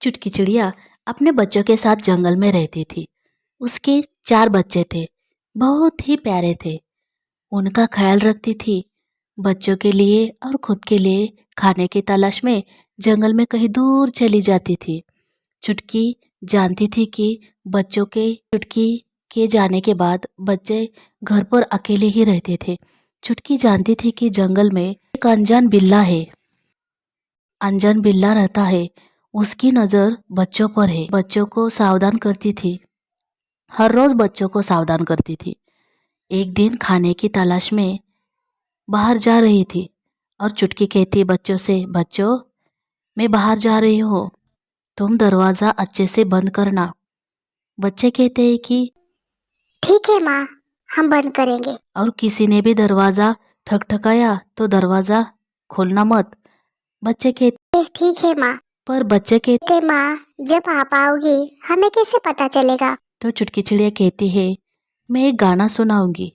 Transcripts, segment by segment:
चुटकी चिड़िया अपने बच्चों के साथ जंगल में रहती थी। उसके 4 बच्चे थे, बहुत ही प्यारे थे। उनका ख्याल रखती थी। बच्चों के लिए और खुद के लिए खाने की तलाश में जंगल में कहीं दूर चली जाती थी। चुटकी जानती थी कि चुटकी के जाने के बाद बच्चे घर पर अकेले ही रहते थे। चुटकी जानती थी कि जंगल में एक अनजान बिल्ला है। अनजान बिल्ला रहता है। उसकी नज़र बच्चों पर है। बच्चों को सावधान करती थी। हर रोज बच्चों को सावधान करती थी। एक दिन खाने की तलाश में बाहर जा रही थी और चुटकी कहती बच्चों से, बच्चों मैं बाहर जा रही हूँ, तुम दरवाज़ा अच्छे से बंद करना। बच्चे कहते हैं कि ठीक है माँ, हम बंद करेंगे। और किसी ने भी दरवाज़ा ठकठकाया तो दरवाज़ा खोलना मत। बच्चे कहते ठीक है माँ। पर बच्चे कहते माँ, जब आप आओगी हमें कैसे पता चलेगा? तो चुटकी चिड़िया कहती है, मैं एक गाना सुनाऊंगी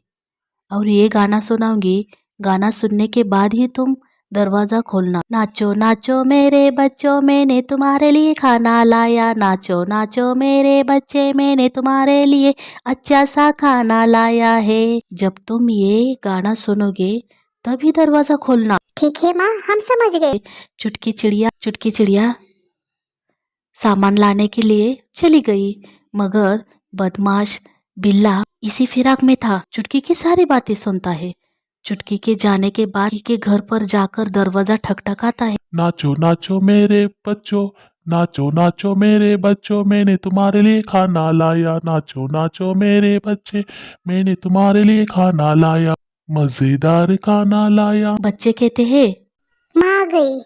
और ये गाना सुनाऊंगी, गाना सुनने के बाद ही तुम दरवाज़ा खोलना। नाचो नाचो मेरे बच्चों, मैंने तुम्हारे लिए खाना लाया। नाचो नाचो मेरे बच्चे, मैंने तुम्हारे लिए अच्छा सा खाना लाया है। जब तुम ये गाना सुनोगे तभी दरवाज़ा खोलना। ठीक है माँ, हम समझ गए। चुटकी चिड़िया सामान लाने के लिए चली गई, मगर बदमाश बिल्ला इसी फिराक में था। चुटकी की सारी बातें सुनता है। चुटकी के जाने के बाद के घर पर जाकर दरवाजा ठकठकाता है। नाचो नाचो मेरे बच्चों, नाचो नाचो मेरे बच्चों, मैंने तुम्हारे लिए खाना लाया। नाचो नाचो मेरे बच्चे, मैंने तुम्हारे लिए खाना लाया, मजेदार खाना लाया। बच्चे कहते हैं, माँ आ गई,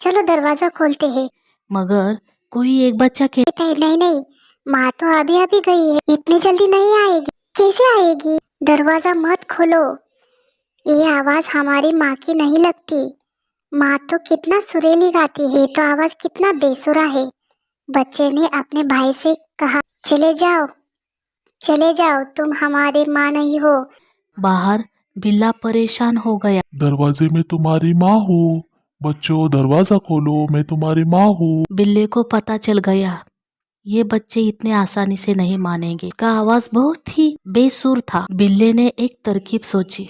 चलो दरवाजा खोलते हैं। मगर कोई एक बच्चा कहता है, नहीं नहीं, माँ तो अभी अभी गई है, इतनी जल्दी नहीं आएगी। कैसे आएगी? दरवाजा मत खोलो, ये आवाज हमारी माँ की नहीं लगती। माँ तो कितना सुरीली गाती है, ये तो आवाज कितना बेसुरा है। बच्चे ने अपने भाई से कहा, चले जाओ, तुम हमारी माँ नहीं हो। बाहर बिल्ला परेशान हो गया। दरवाजे में तुम्हारी माँ हूँ, बच्चों दरवाजा खोलो, मैं तुम्हारी माँ हूँ। बिल्ले को पता चल गया ये बच्चे इतने आसानी से नहीं मानेंगे। इसका आवाज बहुत ही बेसुर था। बिल्ले ने एक तरकीब सोची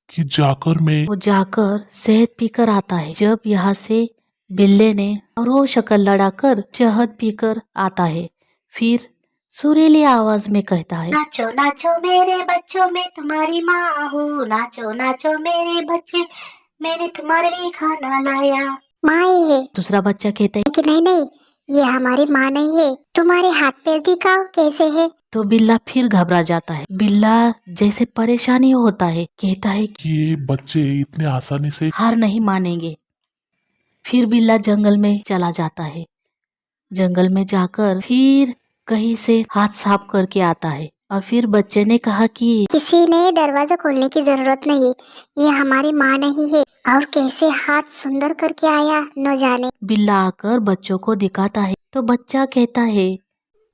कि जाकर मैं वो जाकर शहद पीकर आता है। जब यहाँ से बिल्ले ने और वो शक्ल लड़ाकर शहद पीकर आता है, फिर सुरीली आवाज में कहता है, नाचो नाचो मेरे बच्चों, मैं तुम्हारी माँ हूँ। नाचो नाचो मेरे बच्चे, मैंने तुम्हारे लिए खाना लाया। माँ ही है। दूसरा बच्चा कहता है कि नहीं नहीं, ये हमारी माँ नहीं है, तुम्हारे हाथ पैर दिखाओ कैसे है। तो बिल्ला फिर घबरा जाता है। बिल्ला जैसे परेशानी होता है, कहता है कि ये बच्चे इतने आसानी से हार नहीं मानेंगे। फिर बिल्ला जंगल में चला जाता है। जंगल में जाकर फिर कहीं से हाथ साफ करके आता है और फिर बच्चे ने कहा कि किसी ने दरवाजा खोलने की जरूरत नहीं, ये हमारी माँ नहीं है। और कैसे हाथ सुंदर करके आया न जाने। बिल्ला आकर बच्चों को दिखाता है तो बच्चा कहता है,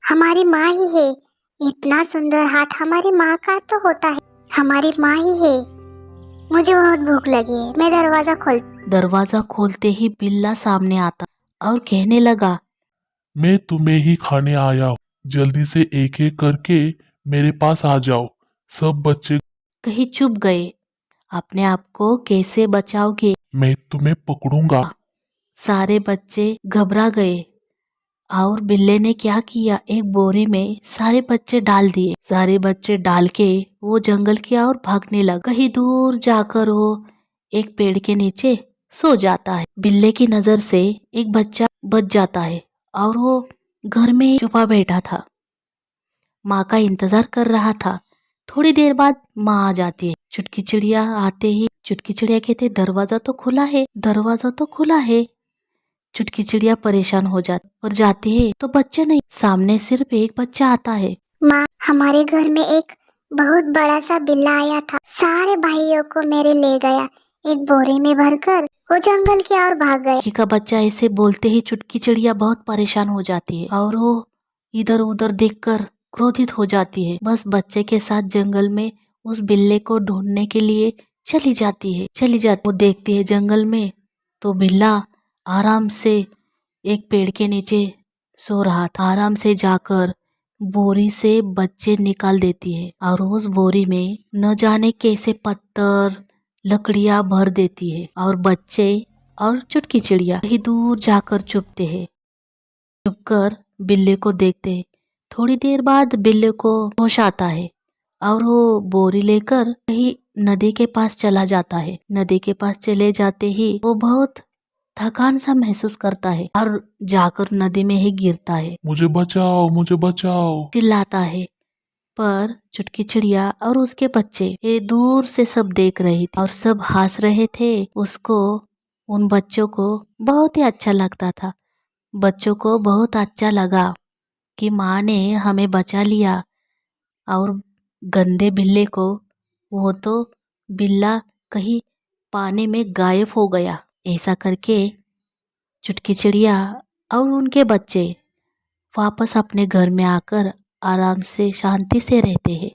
हमारी माँ ही है, इतना सुंदर हाथ हमारी माँ का तो होता है, हमारी माँ ही है। मुझे बहुत भूख लगी है, मैं दरवाजा खोल। दरवाजा खोलते ही बिल्ला सामने आता और कहने लगा, मैं तुम्हें ही खाने आया हूँ, जल्दी से एक एक करके मेरे पास आ जाओ। सब बच्चे कहीं चुप गए। अपने आप को कैसे बचाओगे? मैं तुम्हें पकड़ूंगा। सारे बच्चे घबरा गए और बिल्ले ने क्या किया, एक बोरी में सारे बच्चे डाल दिए। सारे बच्चे डाल के वो जंगल की ओर भागने लगा। कहीं दूर जाकर वो एक पेड़ के नीचे सो जाता है। बिल्ले की नजर से एक बच्चा बच जाता है और वो घर में छुपा बैठा था, माँ का इंतजार कर रहा था। थोड़ी देर बाद माँ आ जाती है। चुटकी चिड़िया आते ही चुटकी चिड़िया कहते, दरवाजा तो खुला है, दरवाजा तो खुला है। चुटकी चिड़िया परेशान हो जाती और जाती है तो बच्चे नहीं, सामने सिर्फ एक बच्चा आता है। माँ, हमारे घर में एक बहुत बड़ा सा बिल्ला आया था, सारे भाइयों को मेरे ले गया, एक बोरी में भरकर वो जंगल की ओर भाग गया। चुटकी का बच्चा ऐसे बोलते ही चुटकी चिड़िया बहुत परेशान हो जाती है और वो इधर उधर देखकर क्रोधित हो जाती है। बस बच्चे के साथ जंगल में उस बिल्ले को ढूंढने के लिए चली जाती है। वो देखती है जंगल में तो बिल्ला आराम से एक पेड़ के नीचे सो रहा था। आराम से जाकर बोरी से बच्चे निकाल देती है और उस बोरी में न जाने कैसे पत्थर लकड़ियां भर देती है और बच्चे और चुटकी चिड़िया कहीं दूर जाकर छुपते हैं। छुपकर बिल्ली को देखते हैं। थोड़ी देर बाद बिल्ली को होश आता है और वो बोरी लेकर कहीं नदी के पास चला जाता है। नदी के पास चले जाते ही वो बहुत थकान सा महसूस करता है और जाकर नदी में ही गिरता है। मुझे बचाओ, मुझे बचाओ। चिल्लाता है, पर चुटकी चिड़िया और उसके बच्चे ये दूर से सब देख रही थी और सब हंस रहे थे। उसको उन बच्चों को बहुत ही अच्छा लगता था। बच्चों को बहुत अच्छा लगा कि माँ ने हमें बचा लिया और गंदे बिल्ले को, वो तो बिल्ला कहीं पानी में गायब हो गया। ऐसा करके चुटकी चिड़िया और उनके बच्चे वापस अपने घर में आकर आराम से शांति से रहते हैं।